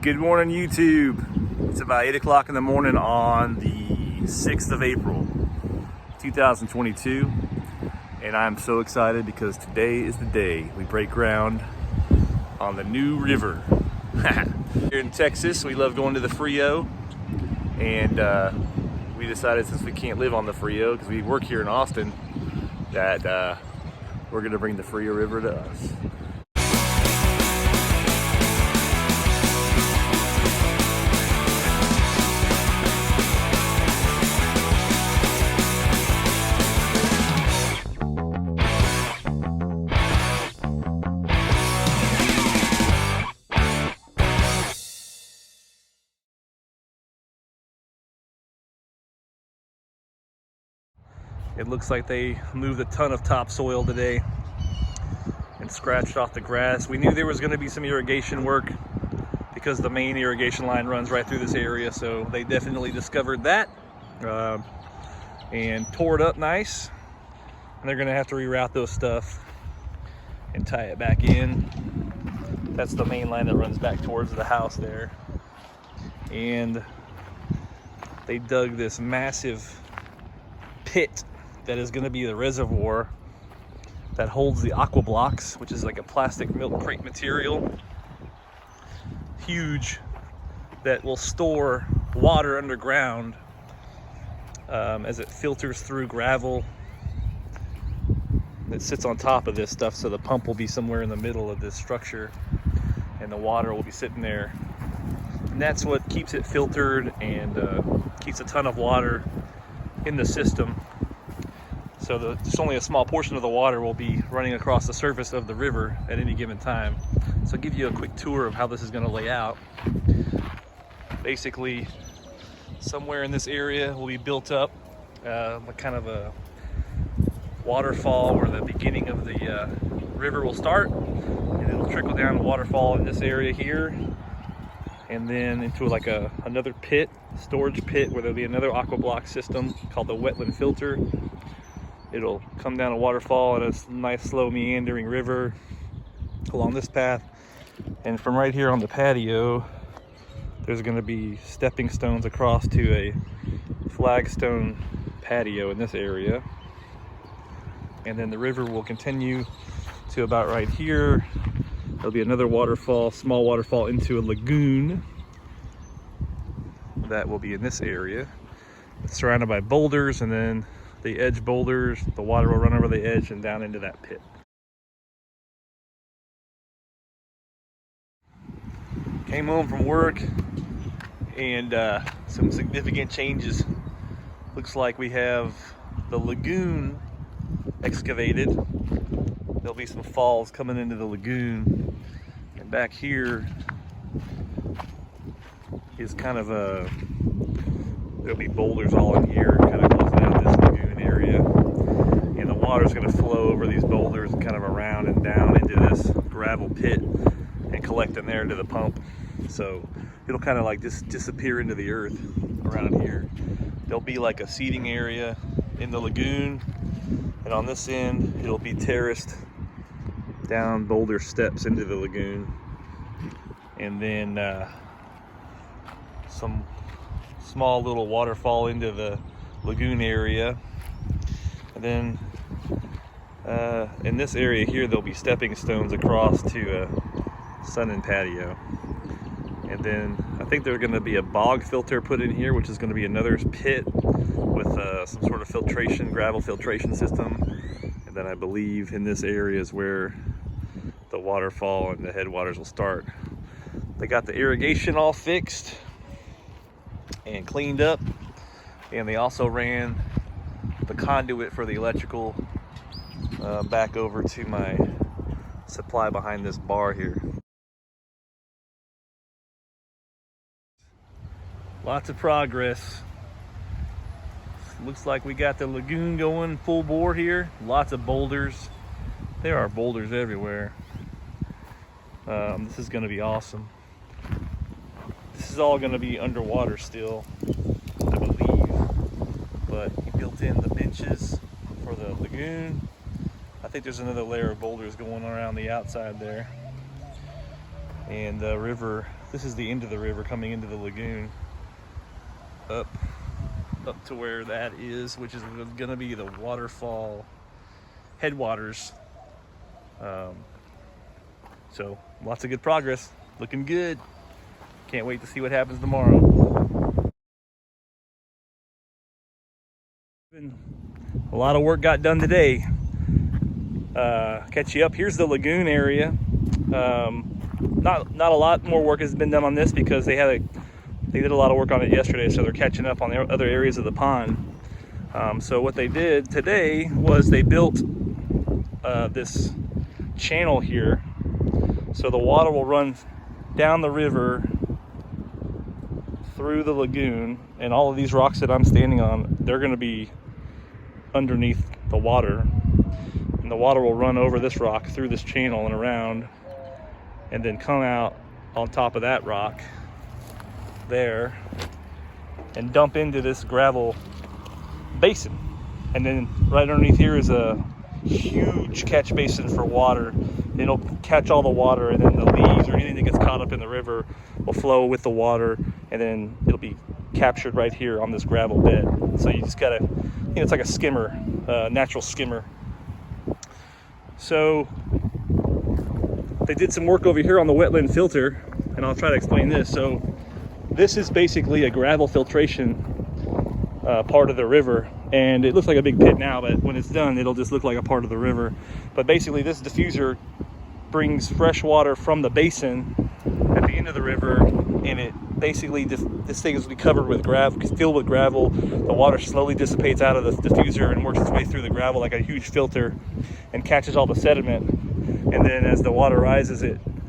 Good morning, YouTube. It's about 8 o'clock in the morning on the 6th of April, 2022. And I'm so excited because today is the day we break ground on the new river. Here in Texas, we love going to the Frio. And we decided, since we can't live on the Frio because we work here in Austin, that we're going to bring the Frio River to us. It looks like they moved a ton of topsoil today and scratched off the grass. We knew there was going to be some irrigation work because the main irrigation line runs right through this area, so they definitely discovered that and tore it up nice. And they're going to have to reroute those stuff and tie it back in. That's the main line that runs back towards the house there. And they dug this massive pit that is going to be the reservoir that holds the aqua blocks, which is like a plastic milk crate material, huge, that will store water underground as it filters through gravel that sits on top of this stuff. So the pump will be somewhere in the middle of this structure and the water will be sitting there, and that's what keeps it filtered and keeps a ton of water in the system. So just only a small portion of the water will be running across the surface of the river at any given time. So I'll give you a quick tour of how this is going to lay out. Basically, somewhere in this area will be built up kind of a waterfall where the beginning of the river will start, and it'll trickle down a waterfall in this area here, and then into like another pit, storage pit, where there'll be another aqua block system called the wetland filter. It'll come down a waterfall and a nice slow meandering river along this path. And from right here on the patio, there's going to be stepping stones across to a flagstone patio in this area. And then the river will continue to about right here. There'll be another waterfall, small waterfall, into a lagoon that will be in this area. It's surrounded by boulders, and then the edge boulders, the water will run over the edge and down into that pit. Came home from work and some significant changes. Looks like we have the lagoon excavated. There'll be some falls coming into the lagoon, and back here is kind of there'll be boulders all in here, kind of closing out this lagoon area, and the water's going to flow over these boulders and kind of around and down into this gravel pit and collect in there to the pump. So it'll kind of like just disappear into the earth around here. There'll be like a seating area in the lagoon, and on this end it'll be terraced down boulder steps into the lagoon, and then some small little waterfall into the lagoon area. And then in this area here, there'll be stepping stones across to a sun and patio. And then I think there's going to be a bog filter put in here, which is going to be another pit with some sort of filtration, gravel filtration system. And then I believe in this area is where the waterfall and the headwaters will start. They got the irrigation all fixed and cleaned up, and they also ran the conduit for the electrical back over to my supply behind this bar here. Lots of progress. Looks like we got the lagoon going full bore here. Lots of boulders. There are boulders everywhere. This is going to be awesome. This is all going to be underwater still, I believe, but he built in the benches for the lagoon. I think there's another layer of boulders going around the outside there. And the river, this is the end of the river coming into the lagoon. Up to where that is, which is gonna be the waterfall headwaters. So lots of good progress, looking good. Can't wait to see what happens tomorrow. A lot of work got done today. Catch you up. Here's the lagoon area. Not a lot more work has been done on this because they did a lot of work on it yesterday, so they're catching up on the other areas of the pond. So what they did today was they built this channel here, so the water will run down the river through the lagoon, and all of these rocks that I'm standing on, they're going to be underneath the water, and the water will run over this rock through this channel and around, and then come out on top of that rock there and dump into this gravel basin. And then right underneath here is a huge catch basin for water. It'll catch all the water, and then the leaves or anything that gets caught up in the river will flow with the water, and then it'll be captured right here on this gravel bed. So you just gotta, it's like a skimmer, natural skimmer. So they did some work over here on the wetland filter, and I'll try to explain this. So this is basically a gravel filtration part of the river, and it looks like a big pit now, but when it's done, it'll just look like a part of the river. But basically this diffuser brings fresh water from the basin at the end of the river, and it basically, this thing is covered with gravel, filled with gravel. The water slowly dissipates out of the diffuser and works its way through the gravel like a huge filter and catches all the sediment. And then as the water rises,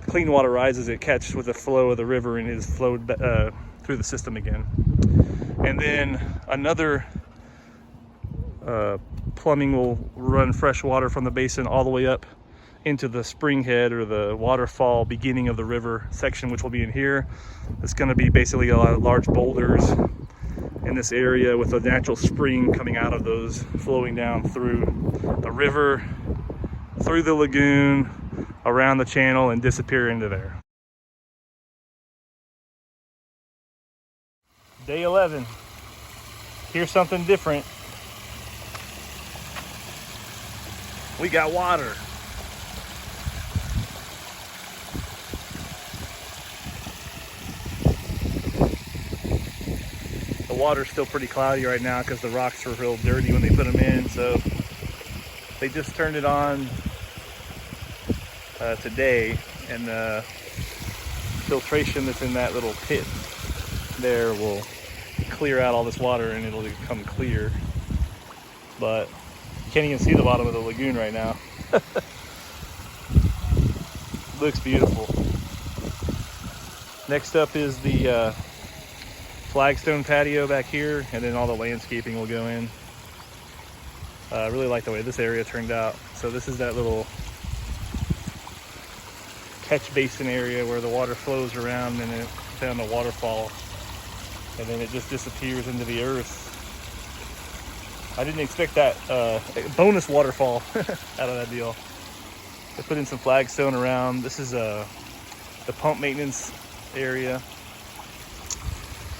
clean water rises, it catches with the flow of the river and is flowed through the system again. And then another plumbing will run fresh water from the basin all the way up into the spring head or the waterfall beginning of the river section, which will be in here. It's going to be basically a lot of large boulders in this area with a natural spring coming out of those, flowing down through the river, through the lagoon, around the channel, and disappear into there. Day 11. Here's something different. We got water. The water's still pretty cloudy right now because the rocks were real dirty when they put them in, so they just turned it on today, and the filtration that's in that little pit there will clear out all this water and it'll become clear. But you can't even see the bottom of the lagoon right now. Looks beautiful. Next up is the flagstone patio back here, and then all the landscaping will go in. I really like the way this area turned out. So this is that little catch basin area where the water flows around and it down the waterfall, and then it just disappears into the earth. I didn't expect that bonus waterfall out of that deal. They put in some flagstone around. This is the pump maintenance area,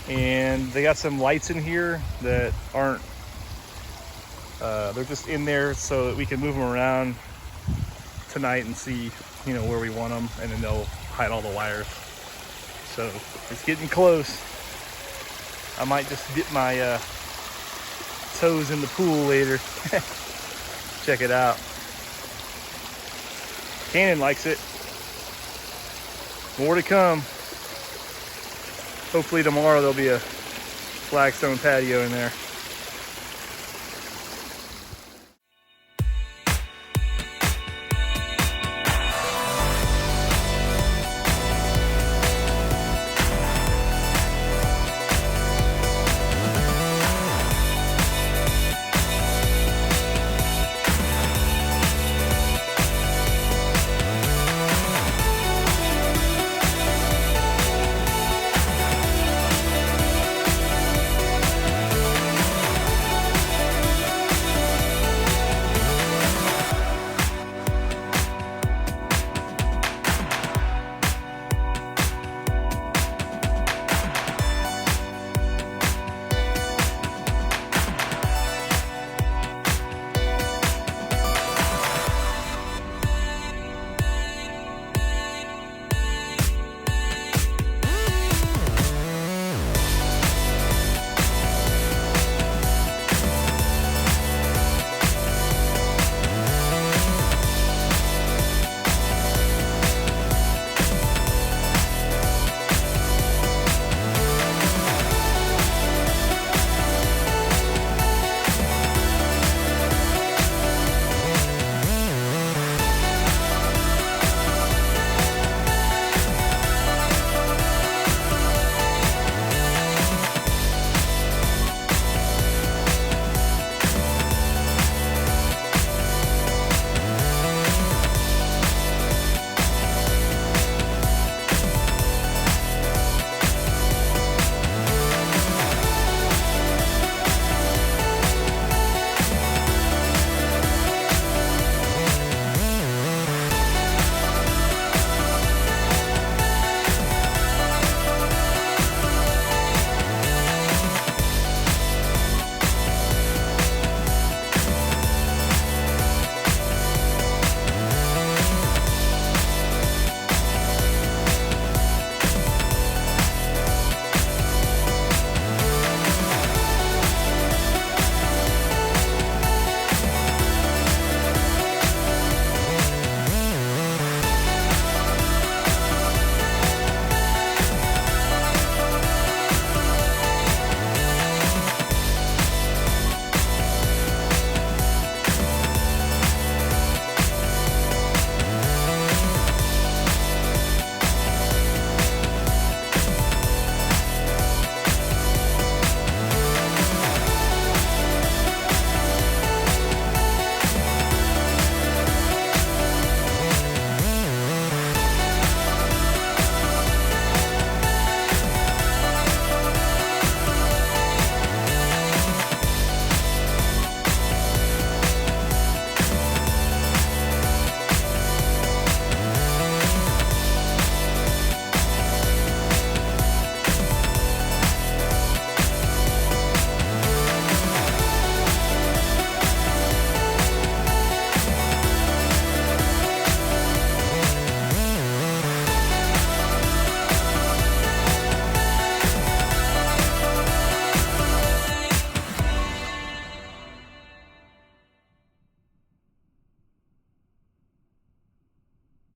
and they got some lights in here that aren't they're just in there so that we can move them around tonight and see, you know, where we want them, and then they'll hide all the wires. So it's getting close. I might just dip my toes in the pool later. Check it out. Cannon likes it. More to come. Hopefully tomorrow there'll be a flagstone patio in there.